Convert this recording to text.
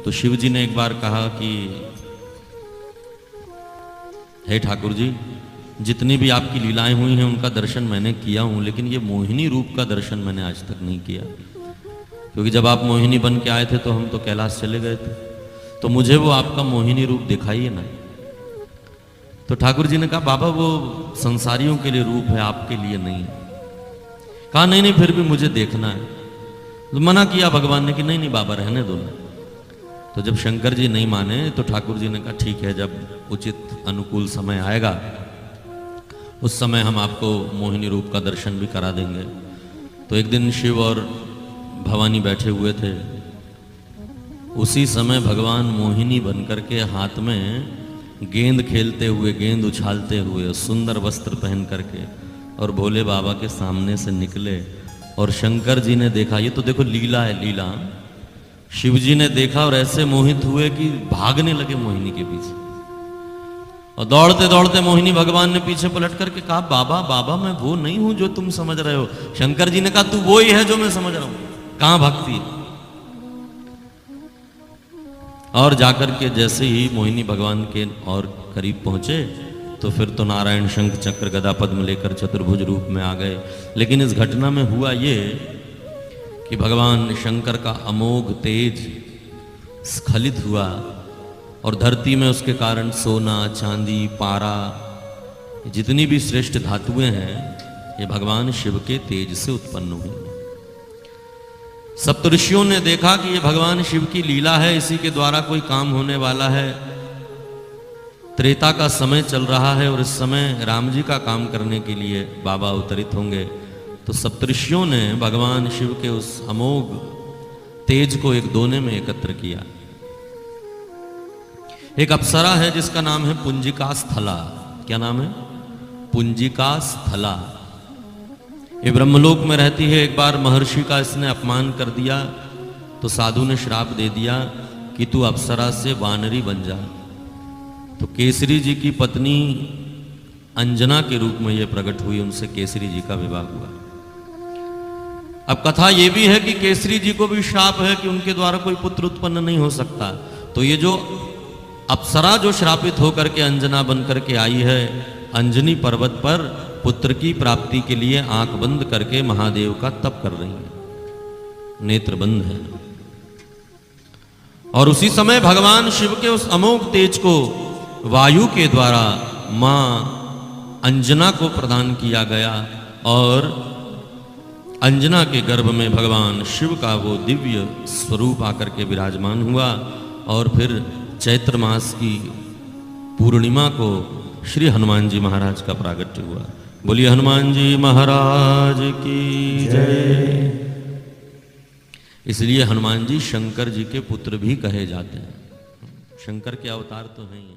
तो शिव जी ने एक बार कहा कि हे ठाकुर जी, जितनी भी आपकी लीलाएं हुई हैं उनका दर्शन मैंने किया हूं, लेकिन ये मोहिनी रूप का दर्शन मैंने आज तक नहीं किया। क्योंकि जब आप मोहिनी बन के आए थे तो हम तो कैलाश चले गए थे, तो मुझे वो आपका मोहिनी रूप दिखाइए ना। तो ठाकुर जी ने कहा बाबा वो संसारियों के लिए रूप है, आपके लिए नहीं। कहा नहीं नहीं, फिर भी मुझे देखना है। तो मना किया भगवान ने कि नहीं नहीं बाबा रहने दो। तो जब शंकर जी नहीं माने तो ठाकुर जी ने कहा ठीक है, जब उचित अनुकूल समय आएगा उस समय हम आपको मोहिनी रूप का दर्शन भी करा देंगे। तो एक दिन शिव और भवानी बैठे हुए थे, उसी समय भगवान मोहिनी बनकर के हाथ में गेंद खेलते हुए, गेंद उछालते हुए, सुंदर वस्त्र पहन करके और भोले बाबा के सामने से निकले। और शंकर जी ने देखा, ये तो देखो लीला है, लीला। शिव जी ने देखा और ऐसे मोहित हुए कि भागने लगे मोहिनी के पीछे, और दौड़ते दौड़ते मोहिनी भगवान ने पीछे पलट करके कहा बाबा बाबा मैं वो नहीं हूं जो तुम समझ रहे हो। शंकर जी ने कहा तू वो ही है जो मैं समझ रहा हूं, कहां भागती है। और जाकर के जैसे ही मोहिनी भगवान के और करीब पहुंचे तो फिर तो नारायण शंख चक्र गदा पद्म लेकर चतुर्भुज रूप में आ गए। लेकिन इस घटना में हुआ ये कि भगवान शंकर का अमोघ तेज स्खलित हुआ और धरती में उसके कारण सोना, चांदी, पारा, जितनी भी श्रेष्ठ धातुएं हैं ये भगवान शिव के तेज से उत्पन्न हुई। सप्तऋषियों ने देखा कि ये भगवान शिव की लीला है, इसी के द्वारा कोई काम होने वाला है। त्रेता का समय चल रहा है और इस समय राम जी का काम करने के लिए बाबा अवतरित होंगे। तो सप्तऋषियों ने भगवान शिव के उस अमोघ तेज को एक दोने में एकत्र किया। एक अप्सरा है जिसका नाम है पुंजिका स्थला। क्या नाम है? पुंजिका स्थला। ये ब्रह्मलोक में रहती है। एक बार महर्षि का इसने अपमान कर दिया तो साधु ने श्राप दे दिया कि तू अप्सरा से वानरी बन जा। तो केसरी जी की पत्नी अंजना के रूप में यह प्रकट हुई, उनसे केसरी जी का विवाह हुआ। अब कथा यह भी है कि केसरी जी को भी श्राप है कि उनके द्वारा कोई पुत्र उत्पन्न नहीं हो सकता। तो ये जो अप्सरा जो श्रापित होकर के अंजना बनकर के आई है, अंजनी पर्वत पर पुत्र की प्राप्ति के लिए आंख बंद करके महादेव का तप कर रही है, नेत्र बंद है। और उसी समय भगवान शिव के उस अमोघ तेज को वायु के द्वारा मां अंजना को प्रदान किया गया और अंजना के गर्भ में भगवान शिव का वो दिव्य स्वरूप आकर के विराजमान हुआ। और फिर चैत्र मास की पूर्णिमा को श्री हनुमान जी महाराज का प्रागट्य हुआ। बोलिए हनुमान जी महाराज की जय। इसलिए हनुमान जी शंकर जी के पुत्र भी कहे जाते हैं। शंकर के अवतार तो हैं ही।